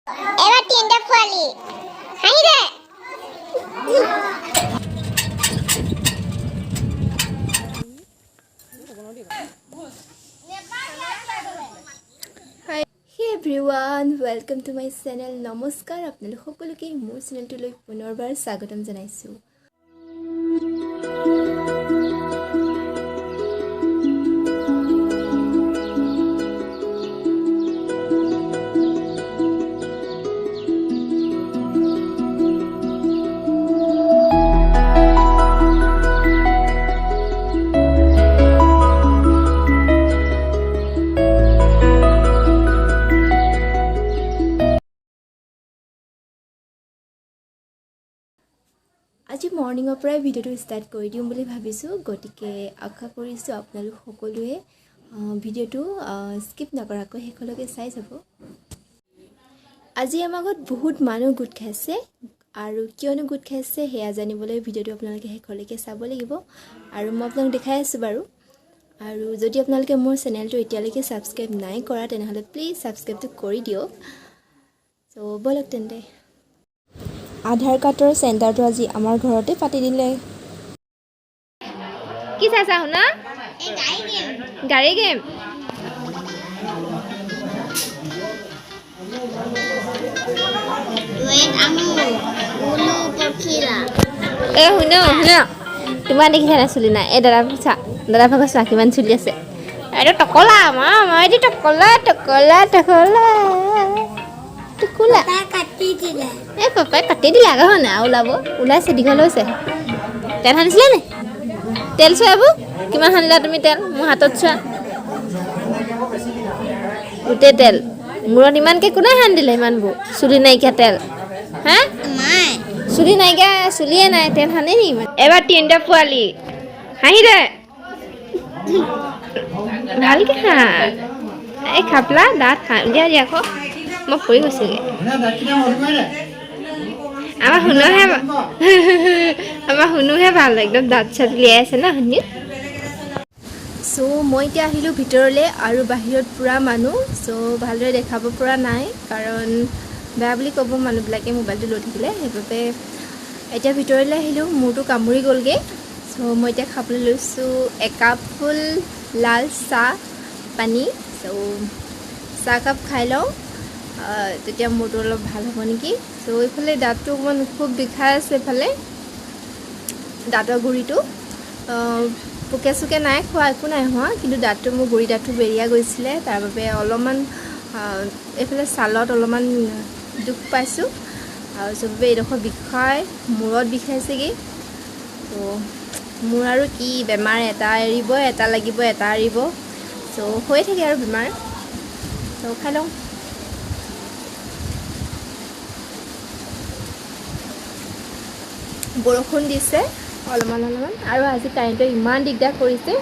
এবাৰ তিনটা পোৱালি হাঁহি দে Hey everyone, welcome to my channel. নমস্কাৰ আপোনালোক সকলোকে মোৰ চেনেলটোলৈ পুনৰবাৰ স্বাগতম জনাইছো। আজি মৰ্নিঙৰ পৰাই ভিডিঅ'টো ষ্টাৰ্ট কৰি দিম বুলি ভাবিছোঁ, গতিকে আশা কৰিছোঁ আপোনালোক সকলোৱে ভিডিঅ'টো স্কিপ নকৰাকৈ শেষলৈকে চাই যাব। আজি আমাৰ ঘৰত বহুত মানুহ গোট খাইছে আৰু কিয়নো গোট খাইছে সেয়া জানিবলৈ ভিডিঅ'টো আপোনালোকে শেষলৈকে চাব লাগিব আৰু মই আপোনালোক দেখাই আছোঁ বাৰু। আৰু যদি আপোনালোকে মোৰ চেনেলটো এতিয়ালৈকে ছাবস্ক্ৰাইব নাই কৰা তেনেহ'লে প্লিজ ছাবস্ক্ৰাইবটো কৰি দিয়ক। চ' ব'লক তেন্তে। আধাৰ কাৰ্ডৰ চেণ্টাৰটো আজি আমাৰ ঘৰতে পাতি দিলে। কি চাইছা শুনা? গাড়ী গেম। শুনা তোমাৰ দেখিছা নাই চুলি নাই? এই দাদা ভাগৰ চোৱা কিমান চুলি আছে। এইটো টকলা আমাৰ এইটো টকলা এই পাপাই কাটি দিলে আগৰ হয় নাই আৰু ওলাইছে দীঘল হৈছে। তেল সানিছিলে নে? তেল চোৱা এইবোৰ কিমান সানিলা তুমি তেল? মোৰ হাতত চোৱা গোটেই তেল। মূৰত ইমানকৈ কোনে সানি দিলে ইমানবোৰ? চুলি নাইকিয়া তেল হা? চুলি নাইকিয়া চুলিয়ে নাই তেল সানি নি ইমান? এবাৰ তিনিটা পোৱালি হাঁহি দে ভালকৈ খা। এই খাপলা দাঁত উলিয়াই দিয়া আকৌ মই পৰি গৈছোঁগৈ। আমাৰ শুনোহে ভাল একদম দাঁত চাত উলিয়াই আছে ন শুনি। চ' মই এতিয়া আহিলোঁ ভিতৰলৈ আৰু বাহিৰত পূৰা মানুহ। চ' ভালদৰে দেখাব পৰা নাই কাৰণ বেয়া বুলি ক'ব মানুহবিলাকে মোবাইলটো লৈ থাকিলে, সেইবাবে এতিয়া ভিতৰলৈ আহিলোঁ। মূৰটো কামুৰি গ'লগৈ। চ' মই এতিয়া খাবলৈ লৈছোঁ একাপ ফুল লাল চাহ পানী। চ' চাহকাপ খাই লওঁ তেতিয়া মূৰটো অলপ ভাল হ'ব নেকি। চ' এইফালে দাঁতটো অকণমান খুব বিষাই আছে। এইফালে দাঁতৰ গুৰিটো পোকে চোকে নাই খোৱা, একো নাই হোৱা, কিন্তু দাঁতটো মোৰ গুৰি দাঁতটো বেৰিয়া গৈছিলে, তাৰ বাবে অলপমান এইফালে ছালত অলপমান দুখ পাইছোঁ আৰু চবে এইডোখৰ বিষাই মূৰত বিষাইছেগৈ। ত' মোৰ আৰু কি বেমাৰ, এটা এৰিব এটা লাগিব, এটা এৰিব, চ' হৈ থাকে আৰু বেমাৰ। চ' খাই লওঁ। বৰষুণ দিছে অলপমান আৰু আজি কাৰেণ্টে ইমান দিগদাৰ কৰিছে।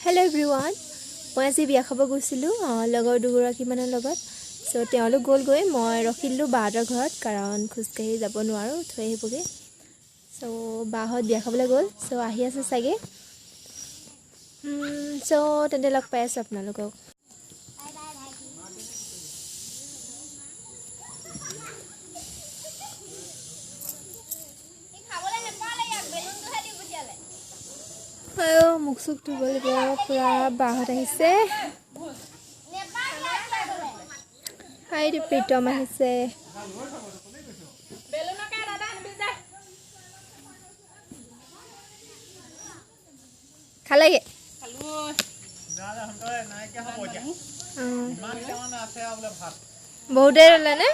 হেল্ল' এভৰিৱান, মই আজি বিয়া খাব গৈছিলোঁ লগৰ দুগৰাকীমানৰ লগত। চ' তেওঁলোক গ'লগৈ, মই ৰখিলোঁ বাহঁতৰ ঘৰত কাৰণ খোজকাঢ়ি যাব নোৱাৰোঁ, থৈ আহিবগৈ। চ' বাহঁত বিয়া খাবলৈ গ'ল। চ' আহি আছে চাগে। চ' তেন্তে লগ পাই আছোঁ আপোনালোকক। মুখ চুখ ধুব লাগিব, পূৰা বাহঁত আহিছে। এইটো প্ৰীতম আহিছে। খালেগে বহুত দেৰি ৰ'লে নে?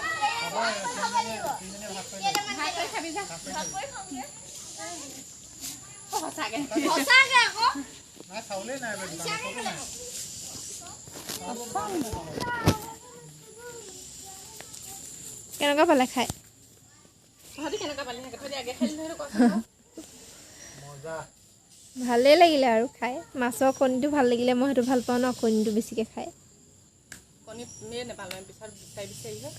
কেনেকুৱা পালে খাই? ভালেই লাগিলে আৰু খাই মাছৰ কণীটো ভাল লাগিলে মই সেইটো ভাল পাওঁ ন কণীটো বেছিকৈ খাই কণী মেয়ে নাপালোঁ পিছত বিচাৰি বিচাৰিহে